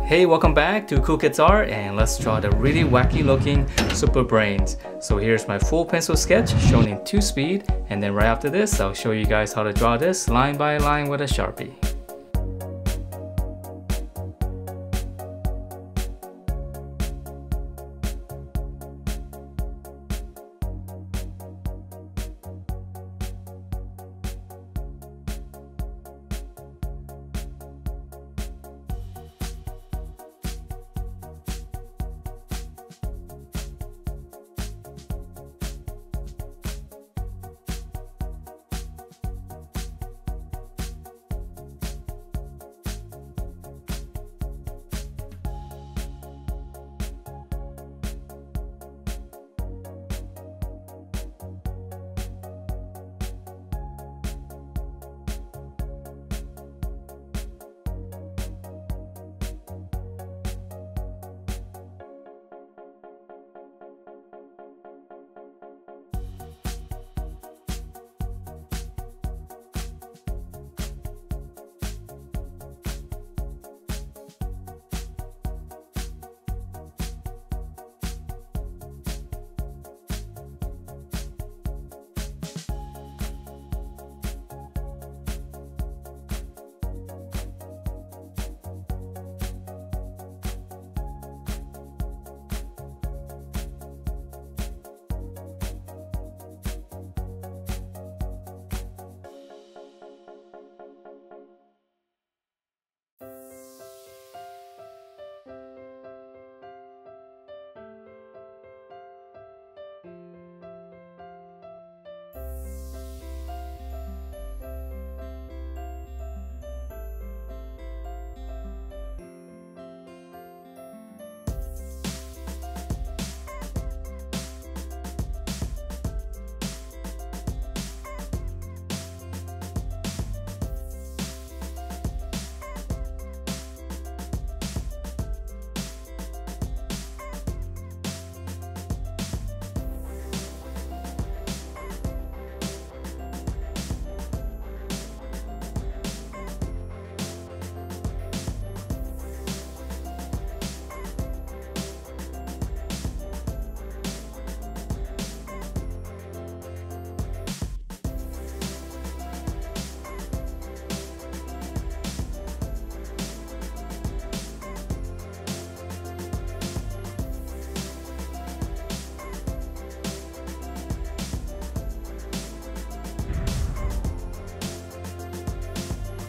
Hey, welcome back to Cool Kids Art, and let's draw the really wacky looking Super Brainz. So here's my full pencil sketch shown in 2 speed, and then right after this I'll show you guys how to draw this line by line with a Sharpie.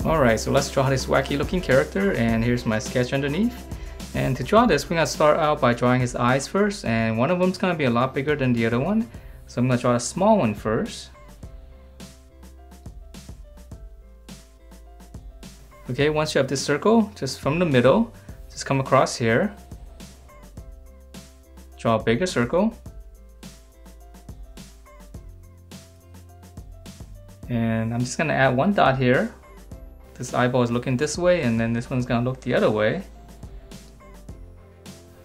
Alright, so let's draw this wacky looking character, and here's my sketch underneath. And to draw this, we're going to start out by drawing his eyes first, and one of them is going to be a lot bigger than the other one. So I'm going to draw a small one first. Okay, once you have this circle, just from the middle, just come across here. Draw a bigger circle. And I'm just going to add one dot here. This eyeball is looking this way, and then this one's gonna look the other way.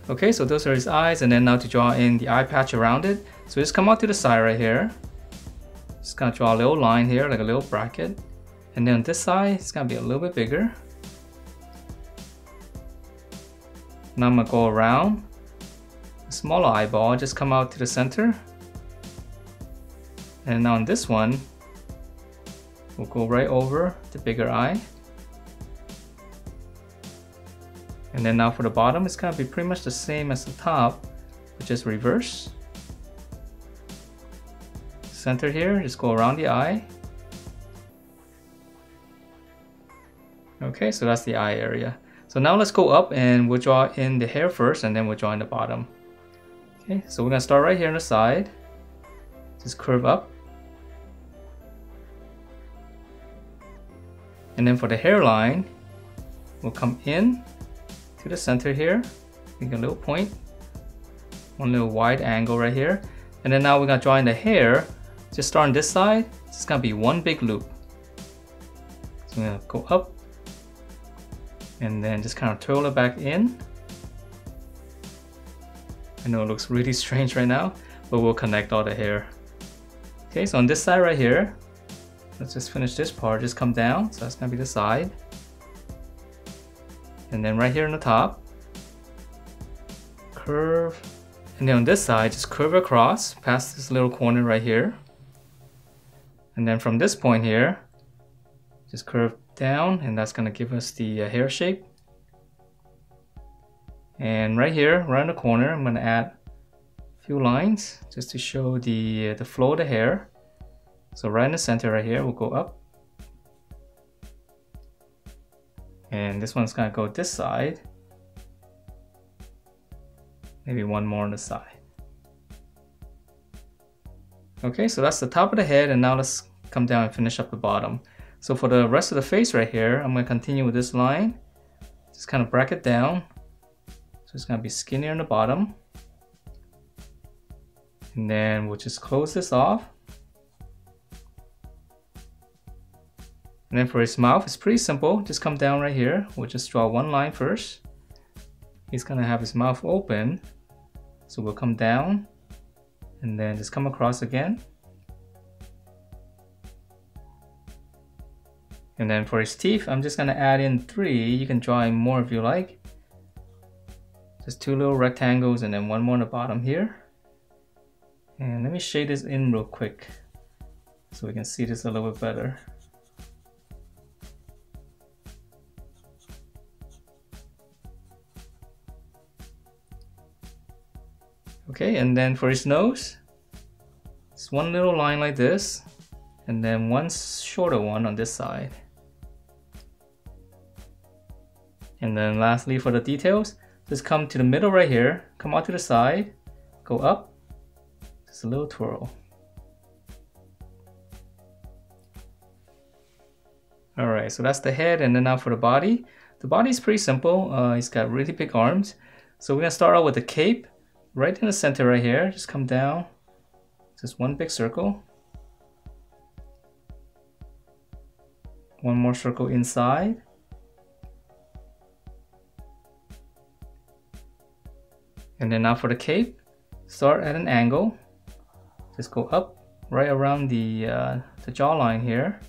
Okay, so those are his eyes, and then now to draw in the eye patch around it. So just come out to the side right here. Just gonna draw a little line here, like a little bracket. And then on this side, it's gonna be a little bit bigger. Now I'm gonna go around a smaller eyeball, just come out to the center. And now on this one, we'll go right over the bigger eye. And then now for the bottom, it's gonna be pretty much the same as the top, but just reverse. Center here, just go around the eye. Okay, so that's the eye area. So now let's go up and we'll draw in the hair first, and then we'll draw in the bottom. Okay, so we're gonna start right here on the side. Just curve up. And then for the hairline, we'll come in to the center here, make a little point, one little wide angle right here. And then now we're gonna draw in the hair. Just start on this side, it's just gonna be one big loop. So we're gonna go up, and then just kind of twirl it back in. I know it looks really strange right now, but we'll connect all the hair. Okay, so on this side right here, let's just finish this part, just come down, so that's gonna be the side. And then right here on the top, curve. And then on this side, just curve across past this little corner right here. And then from this point here, just curve down, and that's gonna give us the hair shape. And right here, right in the corner, I'm gonna add a few lines just to show the flow of the hair. So right in the center right here, we'll go up. And this one's gonna go this side. Maybe one more on the side. Okay, so that's the top of the head, and now let's come down and finish up the bottom. So for the rest of the face right here, I'm gonna continue with this line. Just kind of bracket down. So it's gonna be skinnier in the bottom. And then we'll just close this off. And then for his mouth, it's pretty simple. Just come down right here. We'll just draw one line first. He's gonna have his mouth open. So we'll come down and then just come across again. And then for his teeth, I'm just gonna add in 3. You can draw in more if you like. Just 2 little rectangles and then one more on the bottom here. And let me shade this in real quick so we can see this a little bit better. Okay, and then for his nose, it's one little line like this, and then one shorter one on this side. And then lastly for the details, just come to the middle right here, come out to the side, go up, just a little twirl. Alright, so that's the head, and then now for the body. The body is pretty simple. He's got really big arms. So we're gonna start out with the cape. Right in the center right here, just come down, just one big circle. One more circle inside. And then now for the cape, start at an angle. Just go up right around the jawline here.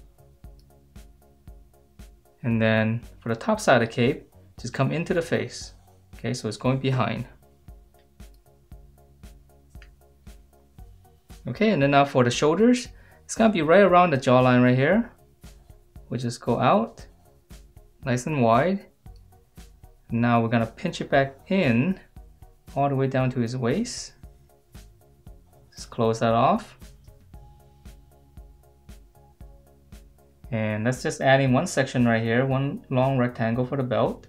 And then for the top side of the cape, just come into the face. Okay, so it's going behind. Okay, and then now for the shoulders, it's gonna be right around the jawline right here. We'll just go out, nice and wide. Now we're gonna pinch it back in, all the way down to his waist. Just close that off. And let's just add in one section right here, one long rectangle for the belt.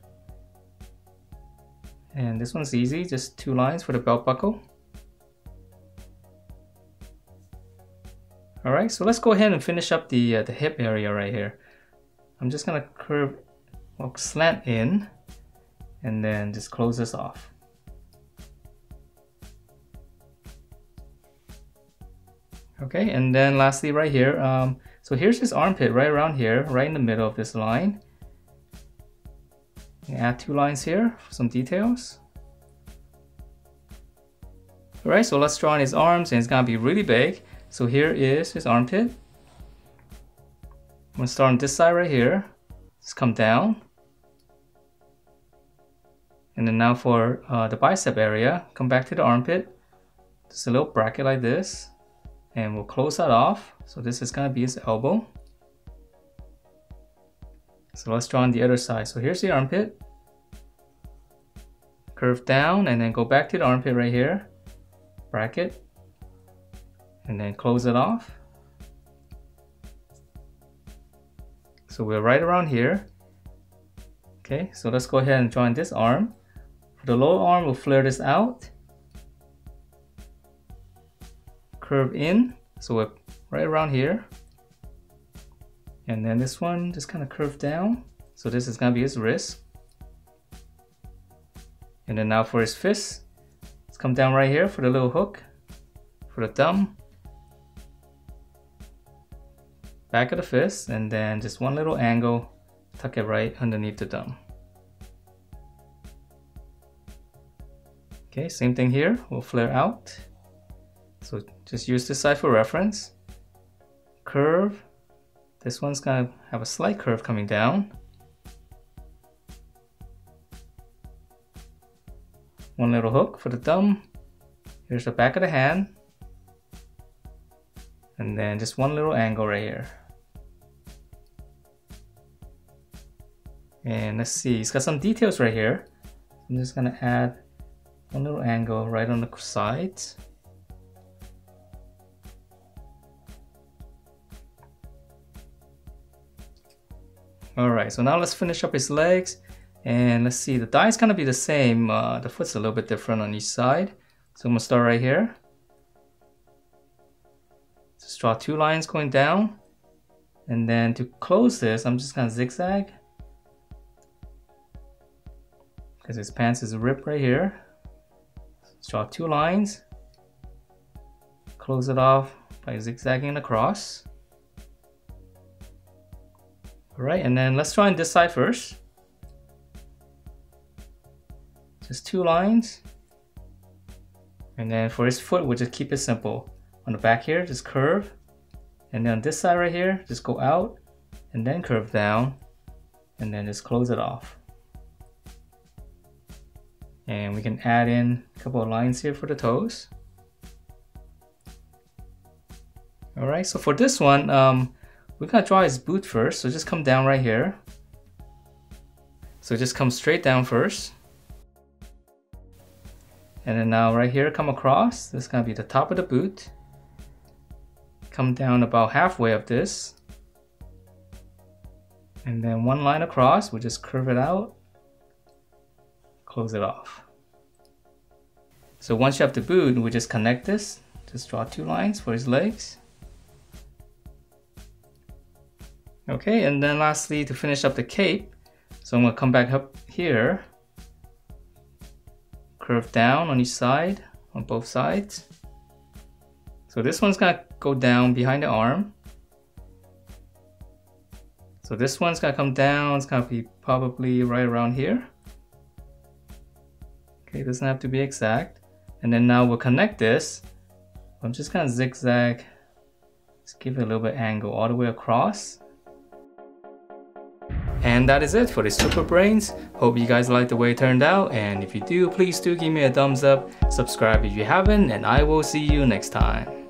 And this one's easy, just 2 lines for the belt buckle. Alright, so let's go ahead and finish up the hip area right here. I'm just gonna curve or slant in and then just close this off. Okay, and then lastly right here, so here's his armpit right around here, right in the middle of this line. Add 2 lines here for some details. Alright, so let's draw on his arms, and it's gonna be really big. So here is his armpit. I'm gonna start on this side right here. Just come down. And then now for the bicep area, come back to the armpit. Just a little bracket like this. And we'll close that off. So this is gonna be his elbow. So let's draw on the other side. So here's the armpit. Curve down and then go back to the armpit right here. Bracket. And then close it off. So we're right around here. Okay, so let's go ahead and join this arm. For the lower arm, we'll flare this out. Curve in, so we're right around here. And then this one just kind of curve down. So this is gonna be his wrist. And then now for his fist, let's come down right here for the little hook. For the thumb. Back of the fist, and then just one little angle, tuck it right underneath the thumb. Okay, same thing here, we'll flare out. So just use this side for reference. Curve, this one's gonna have a slight curve coming down. One little hook for the thumb. Here's the back of the hand. And then just one little angle right here. And let's see, it's got some details right here. I'm just gonna add one little angle right on the sides. Alright, so now let's finish up his legs. And let's see, the thigh is gonna be the same. The foot's a little bit different on each side. So I'm gonna start right here. Just draw 2 lines going down. And then to close this, I'm just gonna zigzag. Because his pants is ripped right here. Let's draw 2 lines. Close it off by zigzagging across. Alright, and then let's try on this side first. Just 2 lines. And then for his foot, we'll just keep it simple. On the back here, just curve. And then on this side right here, just go out and then curve down. And then just close it off. And we can add in a couple of lines here for the toes. Alright, so for this one, we're gonna draw his boot first. So just come down right here. So just come straight down first. And then now right here, come across. This is gonna be the top of the boot. Come down about halfway of this. And then one line across, we'll just curve it out. Close it off. So once you have the boot, we just connect this. Just draw 2 lines for his legs. Okay, and then lastly, to finish up the cape, so I'm gonna come back up here, curve down on each side, on both sides. So this one's gonna go down behind the arm. So this one's gonna come down, it's gonna be probably right around here. Okay, it doesn't have to be exact. And then now we'll connect this. I'm just gonna zigzag, just give it a little bit angle all the way across. And that is it for this Super Brainz. Hope you guys liked the way it turned out, and if you do, please do give me a thumbs up, subscribe if you haven't, and I will see you next time.